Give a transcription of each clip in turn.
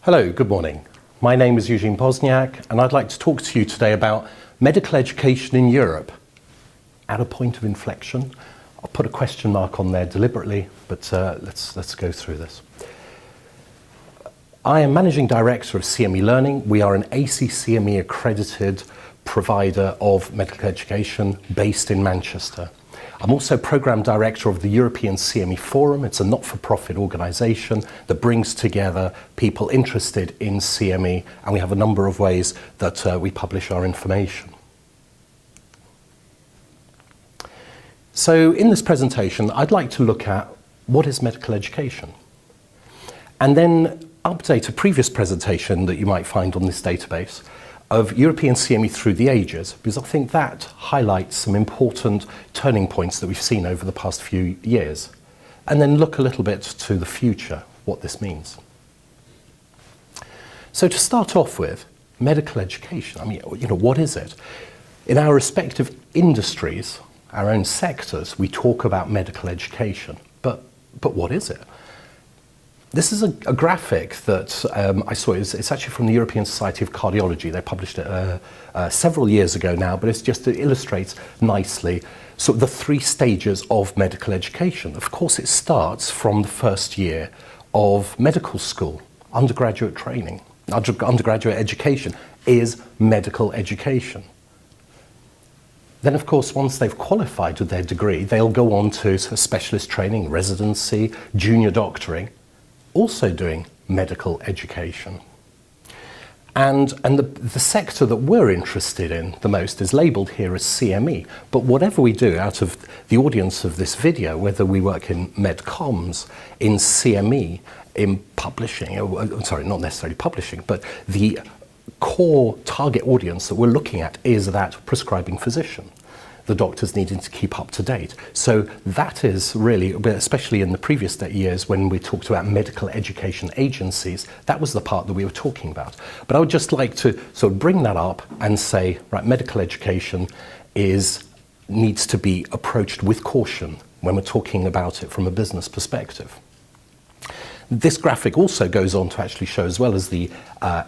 Hello, good morning. My name is Eugene Pozniak, and I'd like to talk to you today about medical education in Europe at a point of inflection. I'll put a question mark on there deliberately, but let's go through this. I am Managing Director of Siyemi Learning. We are an ACCME accredited provider of medical education based in Manchester. I'm also Programme Director of the European Siyemi Forum. It's a not-for-profit organisation that brings together people interested in Siyemi, and we have a number of ways that we publish our information. So in this presentation, I'd like to look at what is medical education, and then update a previous presentation that you might find on this database of European Siyemi through the ages, because I think that highlights some important turning points that we've seen over the past few years, and then look a little bit to the future, what this means. So to start off with, medical education, what is it? In our respective industries, our own sectors, we talk about medical education, but what is it? This is a graphic that I saw. It's actually from the European Society of Cardiology. They published it several years ago now, but it illustrates nicely sort of the three stages of medical education. Of course, it starts from the first year of medical school, undergraduate training. Undergraduate education is medical education. Then, of course, once they've qualified with their degree, they'll go on to sort of specialist training, residency, junior doctoring, also doing medical education. And the sector that we're interested in the most is labelled here as CME. But whatever we do out of the audience of this video, whether we work in MedComms, in CME, in publishing, sorry, not necessarily publishing, but the core target audience that we're looking at is that prescribing physician, the doctors needing to keep up to date. So that is really, especially in the previous years when we talked about medical education agencies, that was the part that we were talking about. But I would just like to sort of bring that up and say, right, medical education needs to be approached with caution when we're talking about it from a business perspective. This graphic also goes on to actually show, as well as the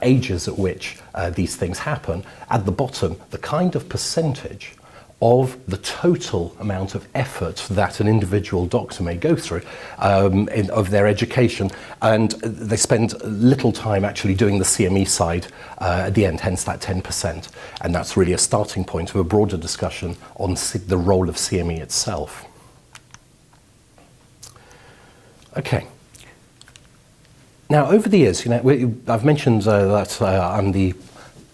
ages at which these things happen, at the bottom, the kind of percentage of the total amount of effort that an individual doctor may go through of their education, and they spend little time actually doing the CME side at the end, hence that 10%. And that's really a starting point of a broader discussion on the role of CME itself. Okay. Now, over the years, I've mentioned that I'm the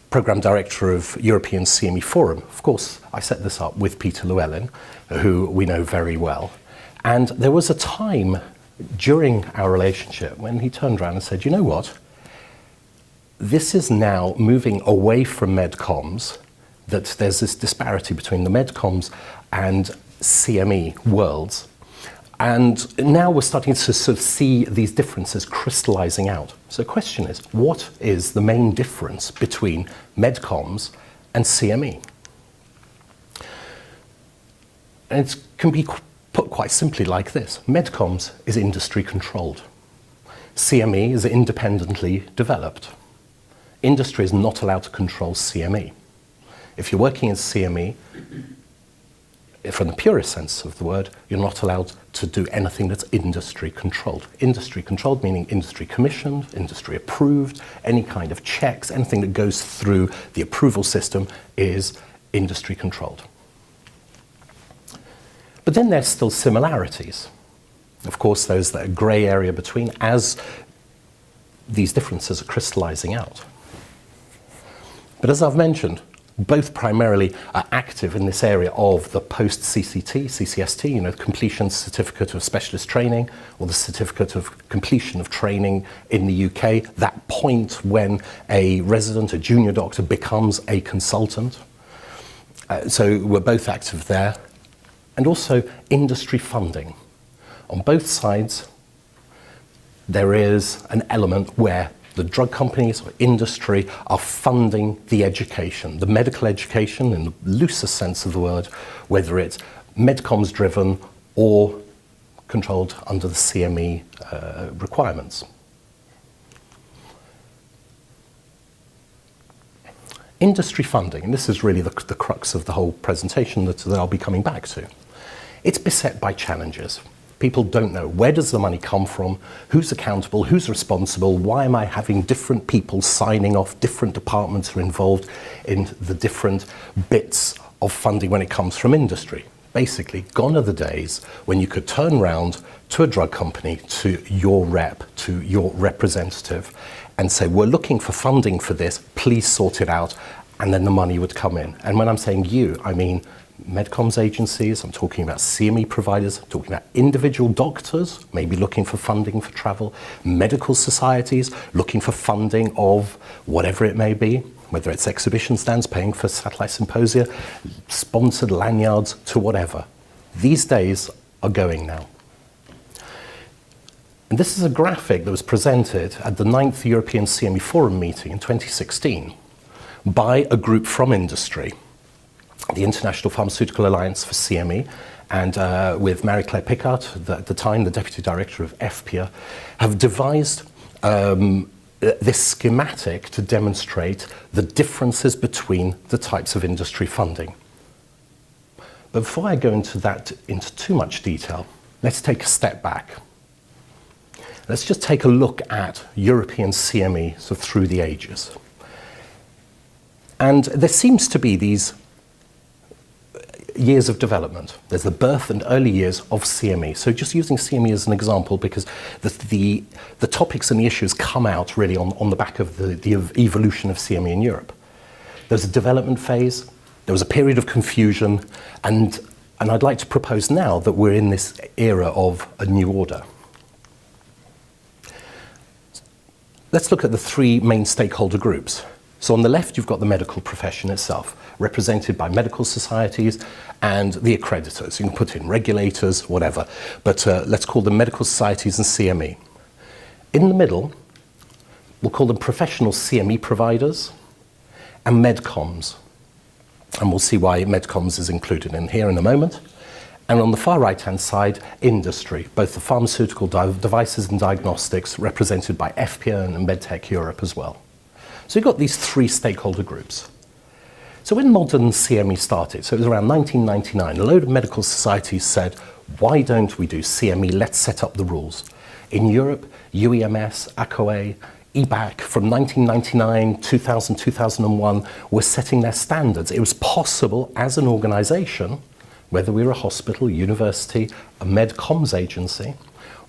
Programme Director of European Siyemi Forum. Of course, I set this up with Peter Llewellyn, who we know very well. And there was a time during our relationship when he turned around and said, you know what? This is now moving away from MedComms, that there's this disparity between the MedComms and CME worlds. And now we're starting to sort of see these differences crystallizing out. So the question is, what is the main difference between MedComms and CME? And it can be put quite simply like this. MedComms is industry controlled. CME is independently developed. Industry is not allowed to control CME. If you're working in CME, from the purest sense of the word, you're not allowed to do anything that's industry controlled. Industry controlled meaning industry commissioned, industry approved, any kind of checks, anything that goes through the approval system is industry controlled. But then there's still similarities. Of course, there's that grey area between as these differences are crystallizing out. But as I've mentioned, both primarily are active in this area of the post-CCT, CCST, completion certificate of specialist training, or the certificate of completion of training in the UK, that point when a resident, a junior doctor, becomes a consultant. So we're both active there. And also industry funding. On both sides, there is an element where the drug companies or industry are funding the education, the medical education in the loosest sense of the word, whether it's MedComms driven or controlled under the CME requirements. Industry funding, and this is really the crux of the whole presentation that I'll be coming back to. It's beset by challenges. People don't know, where does the money come from, who's accountable, who's responsible, why am I having different people signing off, different departments are involved in the different bits of funding when it comes from industry. Basically, gone are the days when you could turn around to a drug company, to your rep, to your representative, and say, we're looking for funding for this, please sort it out, and then the money would come in. And when I'm saying you, I mean MedComms agencies, I'm talking about Siyemi providers, I'm talking about individual doctors, maybe looking for funding for travel, medical societies looking for funding of whatever it may be, whether it's exhibition stands, paying for satellite symposia, sponsored lanyards, to whatever. These days are going now. And this is a graphic that was presented at the 9th European Siyemi Forum meeting in 2016 by a group from industry, the International Pharmaceutical Alliance for Siyemi, and with Marie-Claire Picard, at the time the Deputy Director of FPIA, have devised this schematic to demonstrate the differences between the types of industry funding. But before I go into too much detail, let's take a step back. Let's just take a look at European Siyemi sort of through the ages. And there seems to be these years of development. There's the birth and early years of Siyemi. So just using Siyemi as an example, because the topics and the issues come out really on the back of the evolution of Siyemi in Europe. There's a development phase, there was a period of confusion, and I'd like to propose now that we're in this era of a new order. Let's look at the three main stakeholder groups. So on the left, you've got the medical profession itself, represented by medical societies and the accreditors. You can put in regulators, whatever, but let's call them medical societies and Siyemi. In the middle, we'll call them professional Siyemi providers and MedComms. And we'll see why MedComms is included in here in a moment. And on the far right-hand side, industry, both the pharmaceutical devices and diagnostics, represented by FPIA and MedTech Europe as well. So you've got these three stakeholder groups. So when modern Siyemi started, so it was around 1999, a load of medical societies said, why don't we do Siyemi? Let's set up the rules. In Europe, UEMS, ACOA, EBAC, from 1999, 2000, 2001, were setting their standards. It was possible as an organization, whether we were a hospital, university, a MedComms agency,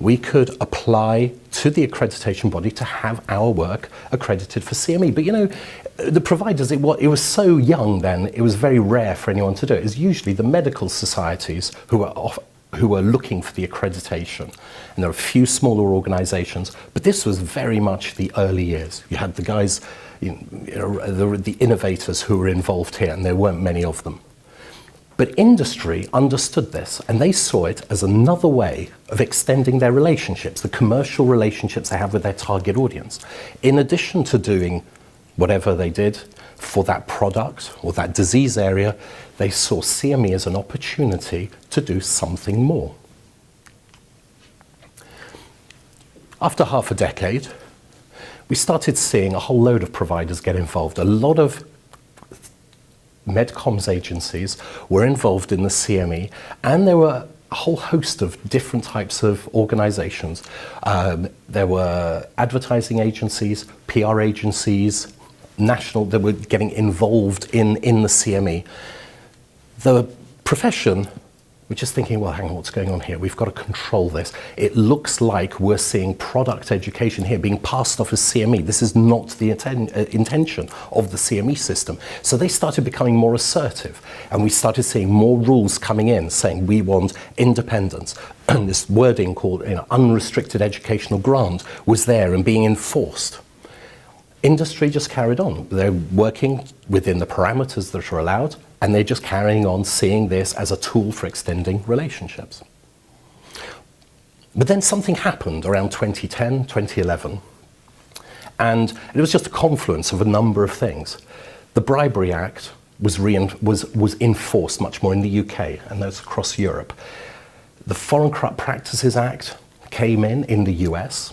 we could apply to the accreditation body to have our work accredited for Siyemi. But you know, the providers, it was so young then, it was very rare for anyone to do it. It was usually the medical societies who were looking for the accreditation. And there are a few smaller organizations, but this was very much the early years. You had the guys, the innovators who were involved here, and there weren't many of them. But industry understood this, and they saw it as another way of extending their relationships, the commercial relationships they have with their target audience. In addition to doing whatever they did for that product or that disease area, they saw Siyemi as an opportunity to do something more. After half a decade, we started seeing a whole load of providers get involved. A lot of MedComms agencies were involved in the Siyemi, and there were a whole host of different types of organizations. There were advertising agencies, PR agencies, national, that were getting involved in the Siyemi. The profession, we're just thinking, well, hang on, what's going on here? We've got to control this. It looks like we're seeing product education here being passed off as Siyemi. This is not the intention of the Siyemi system. So they started becoming more assertive, and we started seeing more rules coming in saying we want independence. And this wording called unrestricted educational grant was there and being enforced. Industry just carried on. They're working within the parameters that are allowed, and they're just carrying on seeing this as a tool for extending relationships. But then something happened around 2010, 2011, and it was just a confluence of a number of things. The Bribery Act was enforced much more in the UK, and those across Europe. The Foreign Corrupt Practices Act came in the US.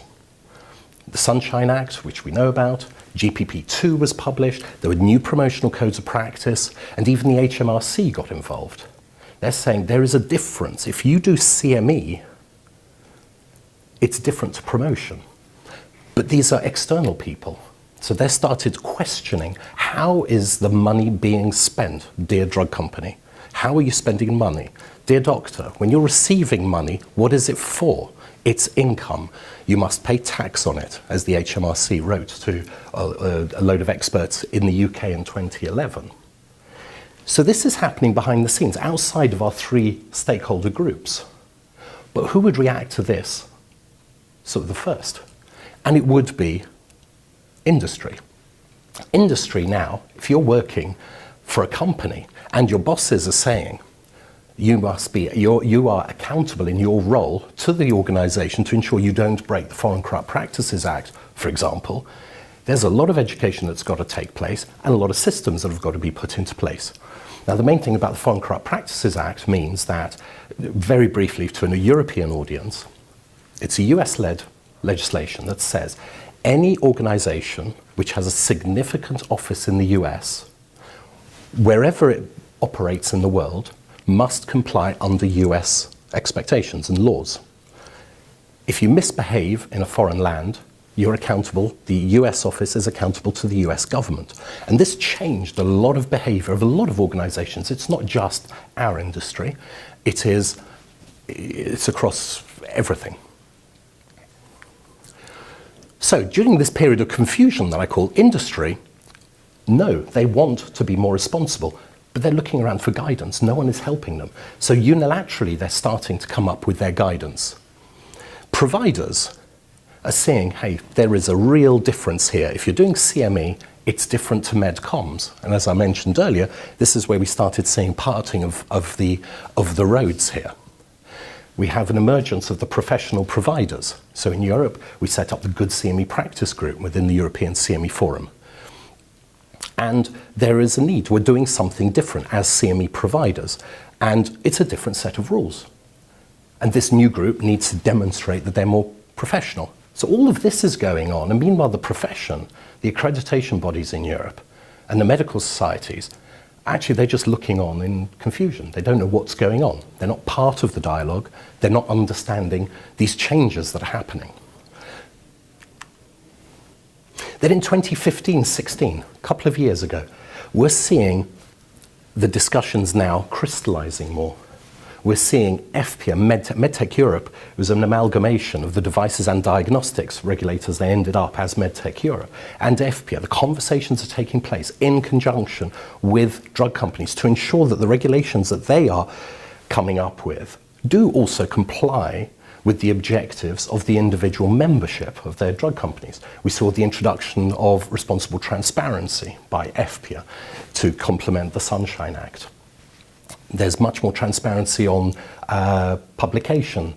the Sunshine Act, which we know about, GPP2 was published, there were new promotional codes of practice, and even the HMRC got involved. They're saying there is a difference. If you do CME, it's different to promotion. But these are external people. So they started questioning, how is the money being spent, dear drug company? How are you spending money? Dear doctor, when you're receiving money, what is it for? It's income. You must pay tax on it, as the HMRC wrote to a load of experts in the UK in 2011. So this is happening behind the scenes, outside of our 3 stakeholder groups. But who would react to this sort of the first? And it would be industry. Industry now, if you're working for a company and your bosses are saying, you are accountable in your role to the organization to ensure you don't break the Foreign Corrupt Practices Act, for example, there's a lot of education that's got to take place and a lot of systems that have got to be put into place. Now, the main thing about the Foreign Corrupt Practices Act means that, very briefly to a European audience, it's a US-led legislation that says any organization which has a significant office in the US, wherever it operates in the world, must comply under US expectations and laws. If you misbehave in a foreign land, you're accountable, the US office is accountable to the US government. And this changed a lot of behavior of a lot of organizations. It's not just our industry, it's across everything. So during this period of confusion that I call industry, no, they want to be more responsible, but they're looking around for guidance. No one is helping them. So unilaterally, they're starting to come up with their guidance. Providers are seeing, hey, there is a real difference here. If you're doing CME, it's different to MedComms. And as I mentioned earlier, this is where we started seeing parting of the roads here. We have an emergence of the professional providers. So in Europe, we set up the Good CME Practice Group within the European CME Forum. And there is a need. We're doing something different as CME providers. And it's a different set of rules. And this new group needs to demonstrate that they're more professional. So all of this is going on. And meanwhile, the profession, the accreditation bodies in Europe, and the medical societies, actually, they're just looking on in confusion. They don't know what's going on. They're not part of the dialogue. They're not understanding these changes that are happening. Then in 2015-16, a couple of years ago, we're seeing the discussions now crystallizing more. We're seeing FPIA, MedTech Europe, was an amalgamation of the devices and diagnostics regulators. They ended up as MedTech Europe. And FPIA, the conversations are taking place in conjunction with drug companies to ensure that the regulations that they are coming up with do also comply with the objectives of the individual membership of their drug companies. We saw the introduction of responsible transparency by FPIA to complement the Sunshine Act. There's much more transparency on publication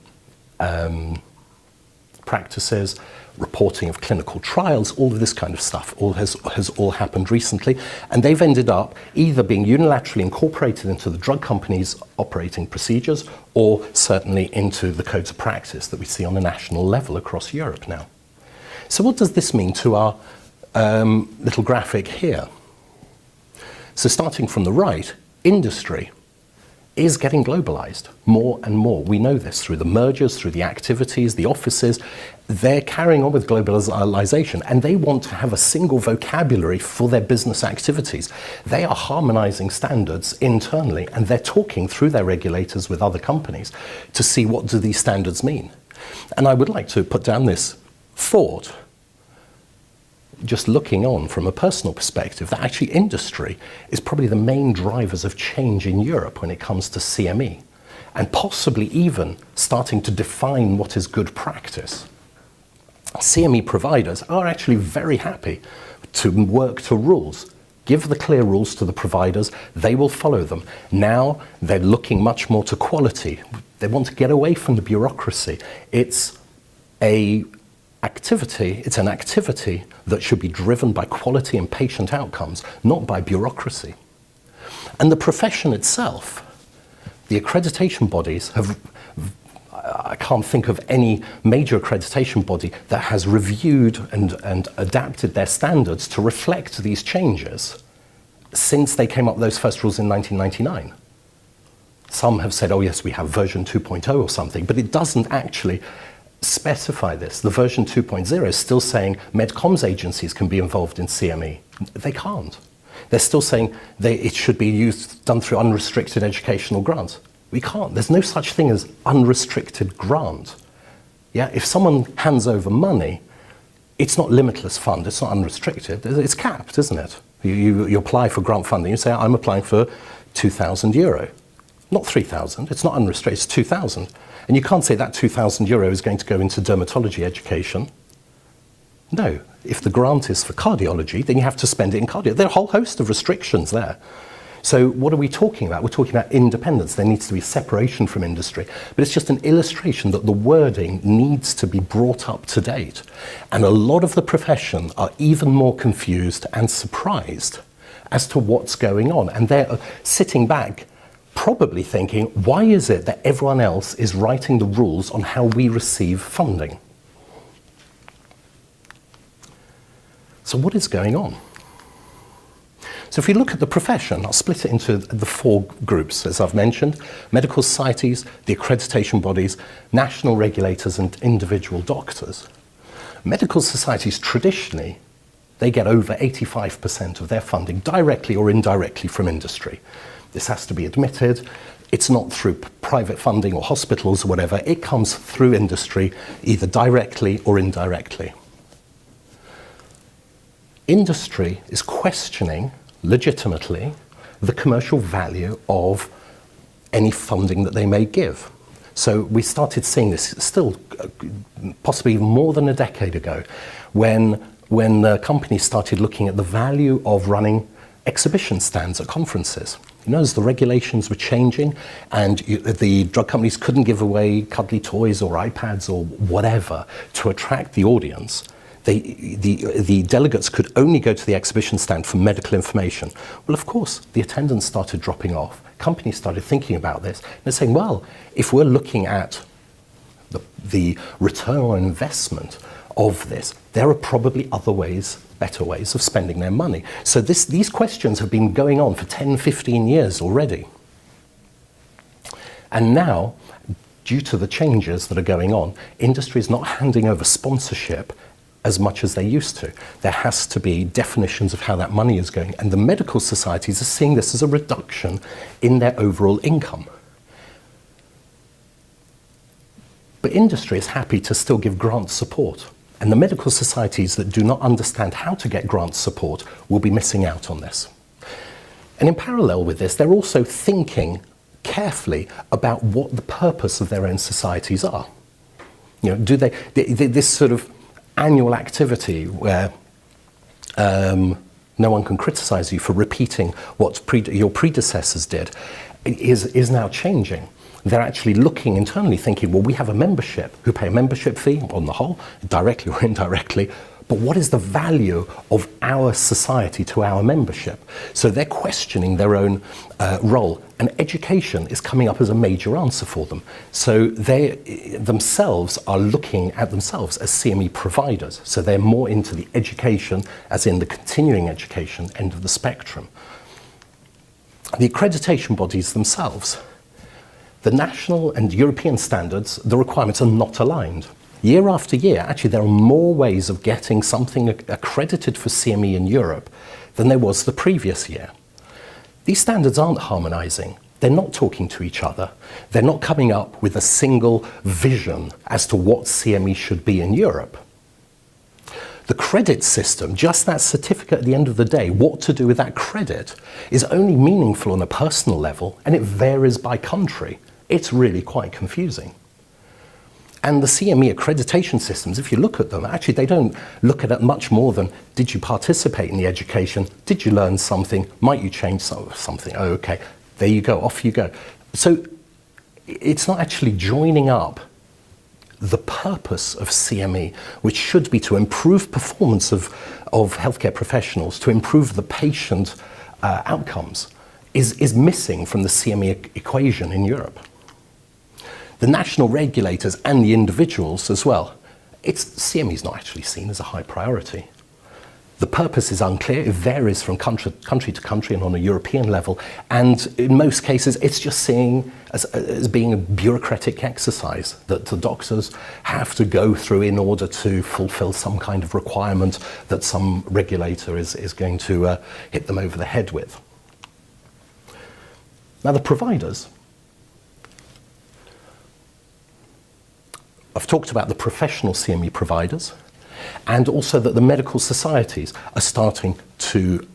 practices, reporting of clinical trials, all of this kind of stuff has all happened recently. And they've ended up either being unilaterally incorporated into the drug companies' operating procedures or certainly into the codes of practice that we see on a national level across Europe now. So what does this mean to our little graphic here? So starting from the right, industry is getting globalized more and more. We know this through the mergers, through the activities, the offices. They're carrying on with globalization and they want to have a single vocabulary for their business activities. They are harmonizing standards internally and they're talking through their regulators with other companies to see what do these standards mean. And I would like to put down this thought, just looking on from a personal perspective, that actually industry is probably the main drivers of change in Europe when it comes to CME, and possibly even starting to define what is good practice. CME providers are actually very happy to work to rules. Give the clear rules to the providers, they will follow them. Now they're looking much more to quality. They want to get away from the bureaucracy. It's an activity that should be driven by quality and patient outcomes, not by bureaucracy. And the profession itself, the accreditation bodies have I can't think of any major accreditation body that has reviewed and adapted their standards to reflect these changes since they came up with those first rules in 1999. Some have said, oh yes, we have version 2.0 or something, but it doesn't actually specify this. The version 2.0 is still saying MedComms agencies can be involved in CME. They can't. They're still saying it should be done through unrestricted educational grants. We can't. There's no such thing as unrestricted grant. Yeah? If someone hands over money, it's not limitless fund, it's not unrestricted, it's capped, isn't it? You apply for grant funding, you say, I'm applying for €2,000. Not 3,000, it's not unrestricted, it's 2,000. And you can't say that €2,000 is going to go into dermatology education. No, if the grant is for cardiology, then you have to spend it in cardio. There are a whole host of restrictions there. So what are we talking about? We're talking about independence. There needs to be separation from industry. But it's just an illustration that the wording needs to be brought up to date. And a lot of the profession are even more confused and surprised as to what's going on. And they're sitting back probably thinking, why is it that everyone else is writing the rules on how we receive funding? So what is going on? So if we look at the profession, I'll split it into the four groups, as I've mentioned: medical societies, the accreditation bodies, national regulators, and individual doctors. Medical societies, traditionally, they get over 85% of their funding directly or indirectly from industry. This has to be admitted. It's not through private funding or hospitals or whatever. It comes through industry, either directly or indirectly. Industry is questioning, legitimately, the commercial value of any funding that they may give. So we started seeing this still possibly more than a decade ago when companies started looking at the value of running exhibition stands at conferences. You know, as the regulations were changing and the drug companies couldn't give away cuddly toys or iPads or whatever to attract the audience, the delegates could only go to the exhibition stand for medical information. Well, of course, the attendance started dropping off. Companies started thinking about this. And they're saying, well, if we're looking at the return on investment of this, there are probably other ways, better ways of spending their money. So these questions have been going on for 10, 15 years already. And now, due to the changes that are going on, industry is not handing over sponsorship as much as they used to. There has to be definitions of how that money is going, and the medical societies are seeing this as a reduction in their overall income. But industry is happy to still give grant support, and the medical societies that do not understand how to get grant support will be missing out on this. And in parallel with this, they're also thinking carefully about what the purpose of their own societies are. You know, do they this sort of annual activity where no one can criticize you for repeating what your predecessors did is now changing. They're actually looking internally, thinking, well, we have a membership who pay a membership fee on the whole, directly or indirectly, but what is the value of our society to our membership? So they're questioning their own role, and education is coming up as a major answer for them. So they themselves are looking at themselves as CME providers. So they're more into the education, as in the continuing education end of the spectrum. The accreditation bodies themselves, the national and European standards, the requirements are not aligned. Year after year, actually, there are more ways of getting something accredited for CME in Europe than there was the previous year. These standards aren't harmonizing. They're not talking to each other. They're not coming up with a single vision as to what CME should be in Europe. The credit system, just that certificate at the end of the day, what to do with that credit, is only meaningful on a personal level, and it varies by country. It's really quite confusing. And the CME accreditation systems, if you look at them, actually they don't look at it much more than, did you participate in the education? Did you learn something? Might you change something? Oh, okay, there you go, off you go. So it's not actually joining up the purpose of CME, which should be to improve performance of healthcare professionals, to improve the patient outcomes, is missing from the CME equation in Europe. the national regulators and the individuals as well, Siyemi is not actually seen as a high priority. The purpose is unclear. It varies from country to country and on a European level. And in most cases, it's just seen as being a bureaucratic exercise that the doctors have to go through in order to fulfill some kind of requirement that some regulator is going to hit them over the head with. Now, the providers, I've talked about the professional Siyemi providers, and also that the medical societies are starting to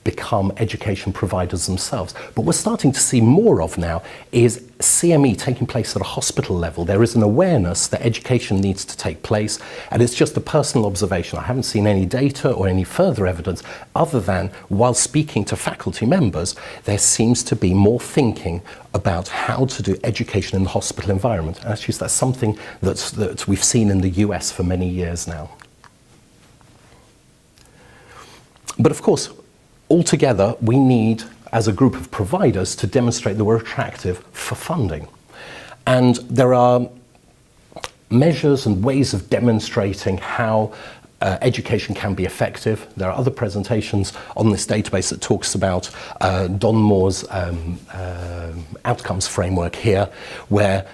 become education providers themselves. But we're starting to see more of now is Siyemi taking place at a hospital level. There is an awareness that education needs to take place, and it's just a personal observation. I haven't seen any data or any further evidence other than while speaking to faculty members, there seems to be more thinking about how to do education in the hospital environment. And actually, that's something that we've seen in the US for many years now. But of course, altogether, we need, as a group of providers, to demonstrate that we're attractive for funding. And there are measures and ways of demonstrating how education can be effective. There are other presentations on this database that talks about Don Moore's outcomes framework here, where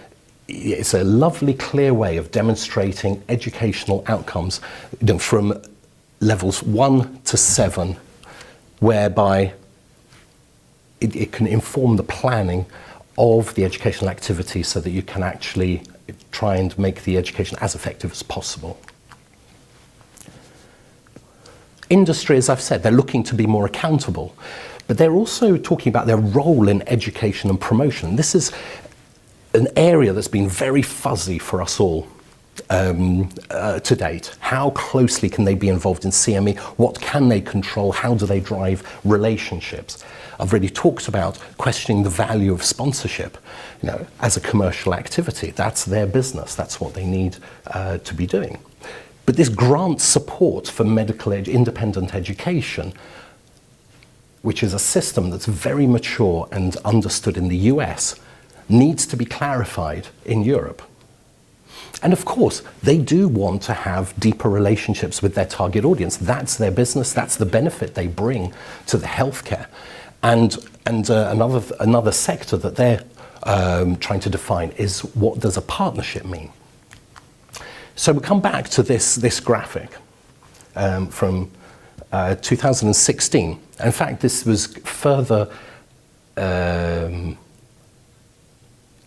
it's a lovely, clear way of demonstrating educational outcomes from levels 1 to 7, whereby it can inform the planning of the educational activity so that you can actually try and make the education as effective as possible. Industry, as I've said, they're looking to be more accountable, but they're also talking about their role in education and promotion. This is an area that's been very fuzzy for us all to date. How closely can they be involved in Siyemi? What can they control? How do they drive relationships? I've already talked about questioning the value of sponsorship, as a commercial activity. That's their business. That's what they need to be doing. But this grant support for medical independent education, which is a system that's very mature and understood in the US, needs to be clarified in Europe. And of course, they do want to have deeper relationships with their target audience. That's their business. That's the benefit they bring to the healthcare. And another sector that they're trying to define is, what does a partnership mean? So we come back to this graphic from 2016. In fact, this was further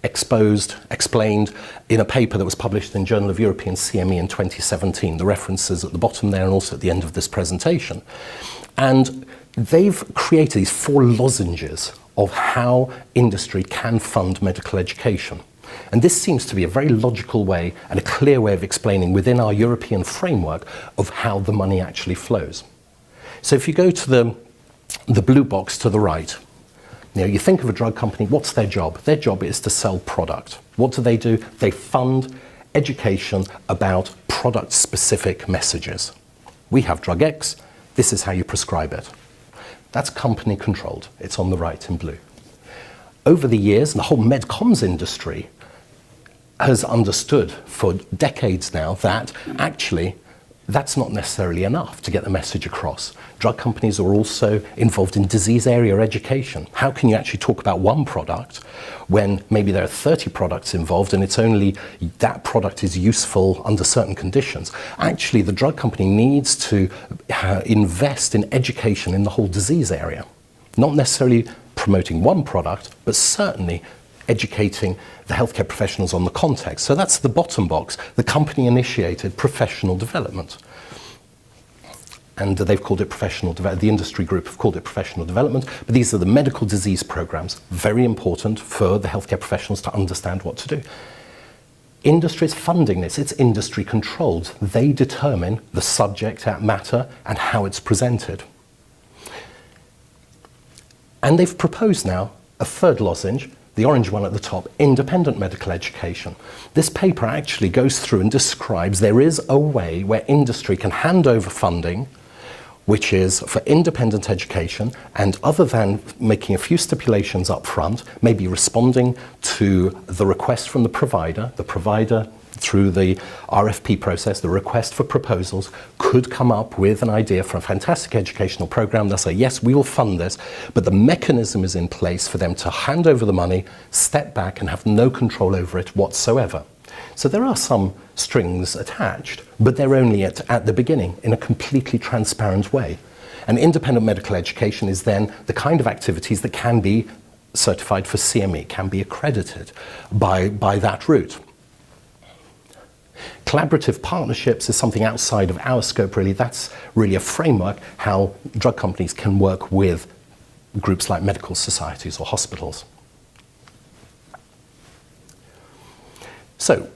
explained in a paper that was published in Journal of European Siyemi in 2017. The references at the bottom there and also at the end of this presentation. And they've created these 4 lozenges of how industry can fund medical education. And this seems to be a very logical way and a clear way of explaining within our European framework of how the money actually flows. So if you go to the blue box to the right, you think of a drug company, what's their job? Their job is to sell product. What do? They fund education about product-specific messages. We have drug X, this is how you prescribe it. That's company-controlled. It's on the right in blue. Over the years, the whole MedComms industry has understood for decades now that actually that's not necessarily enough to get the message across. Drug companies are also involved in disease area education. How can you actually talk about one product when maybe there are 30 products involved and it's only that product is useful under certain conditions? Actually, the drug company needs to invest in education in the whole disease area. Not necessarily promoting one product, but certainly educating the healthcare professionals on the context. So that's the bottom box, the company-initiated professional development. And they've called it professional development. The industry group have called it professional development. But these are the medical disease programs, very important for the healthcare professionals to understand what to do. Industry is funding this. It's industry controlled. They determine the subject matter and how it's presented. And they've proposed now a third lozenge, the orange one at the top, independent medical education. This paper actually goes through and describes there is a way where industry can hand over funding which is for independent education, and other than making a few stipulations up front, maybe responding to the request from the provider through the RFP process, the request for proposals, could come up with an idea for a fantastic educational program. They'll say, yes, we will fund this, but the mechanism is in place for them to hand over the money, step back, and have no control over it whatsoever. So there are some strings attached, but they're only at the beginning in a completely transparent way. And independent medical education is then the kind of activities that can be certified for CME, can be accredited by that route. Collaborative partnerships is something outside of our scope, really. That's really a framework how drug companies can work with groups like medical societies or hospitals. So,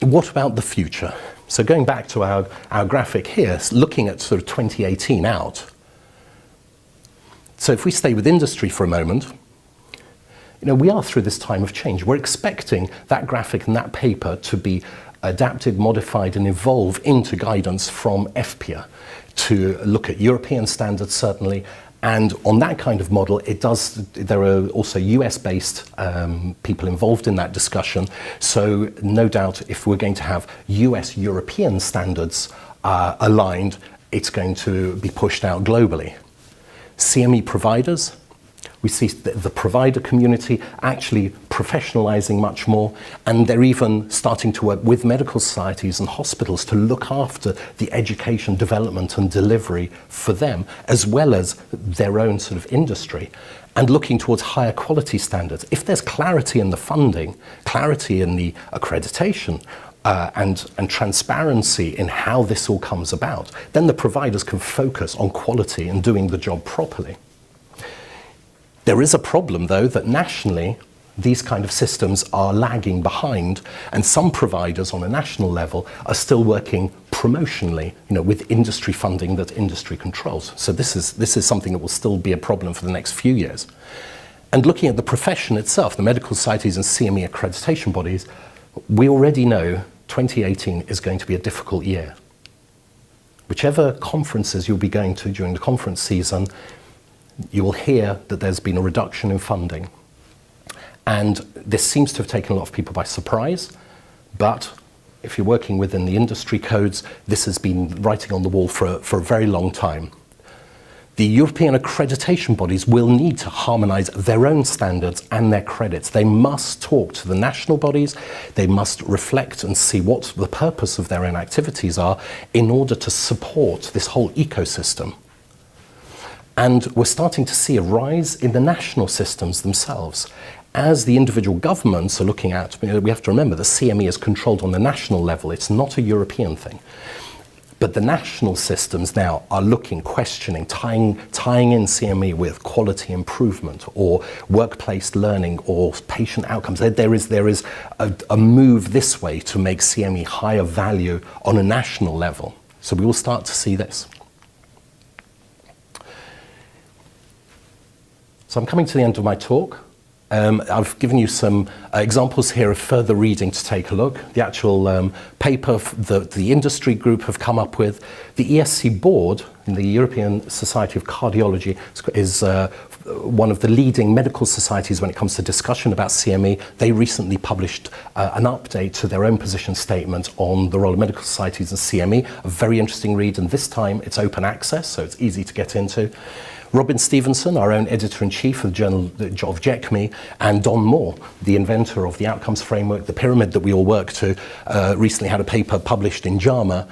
what about the future? So going back to our graphic here, looking at sort of 2018 out. So if we stay with industry for a moment, we are through this time of change. We're expecting that graphic and that paper to be adapted, modified, and evolve into guidance from FPIA to look at European standards, certainly. And on that kind of model, there are also US-based people involved in that discussion. So no doubt if we're going to have US-European standards aligned, it's going to be pushed out globally. CME providers, we see the provider community actually professionalizing much more, and they're even starting to work with medical societies and hospitals to look after the education, development and delivery for them, as well as their own sort of industry, and looking towards higher quality standards. If there's clarity in the funding, clarity in the accreditation, and transparency in how this all comes about, then the providers can focus on quality and doing the job properly. There is a problem, though, that nationally these kind of systems are lagging behind, and some providers on a national level are still working promotionally, with industry funding that industry controls. So this is something that will still be a problem for the next few years. And looking at the profession itself, the medical societies and CME accreditation bodies, we already know 2018 is going to be a difficult year. Whichever conferences you'll be going to during the conference season, you will hear that there's been a reduction in funding. And this seems to have taken a lot of people by surprise, but if you're working within the industry codes, this has been writing on the wall for a very long time. The European accreditation bodies will need to harmonise their own standards and their credits. They must talk to the national bodies, they must reflect and see what the purpose of their own activities are in order to support this whole ecosystem. And we're starting to see a rise in the national systems themselves. As the individual governments are looking at, we have to remember the CME is controlled on the national level, it's not a European thing. But the national systems now are looking, questioning, tying in CME with quality improvement or workplace learning or patient outcomes. There is a move this way to make CME higher value on a national level. So we will start to see this. So I'm coming to the end of my talk. I've given you some examples here of further reading to take a look. The actual paper that the industry group have come up with. The ESC board, the European Society of Cardiology, is one of the leading medical societies when it comes to discussion about CME. They recently published an update to their own position statement on the role of medical societies and CME. A very interesting read, and this time it's open access, so it's easy to get into. Robin Stevenson, our own editor-in-chief of the Journal of JECME, and Don Moore, the inventor of the outcomes framework, the pyramid that we all work to, recently had a paper published in JAMA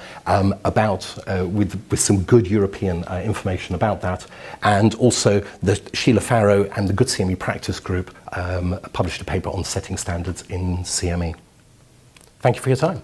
with some good European information about that. And also the Sheila Farrow and the Good CME Practice Group published a paper on setting standards in CME. Thank you for your time.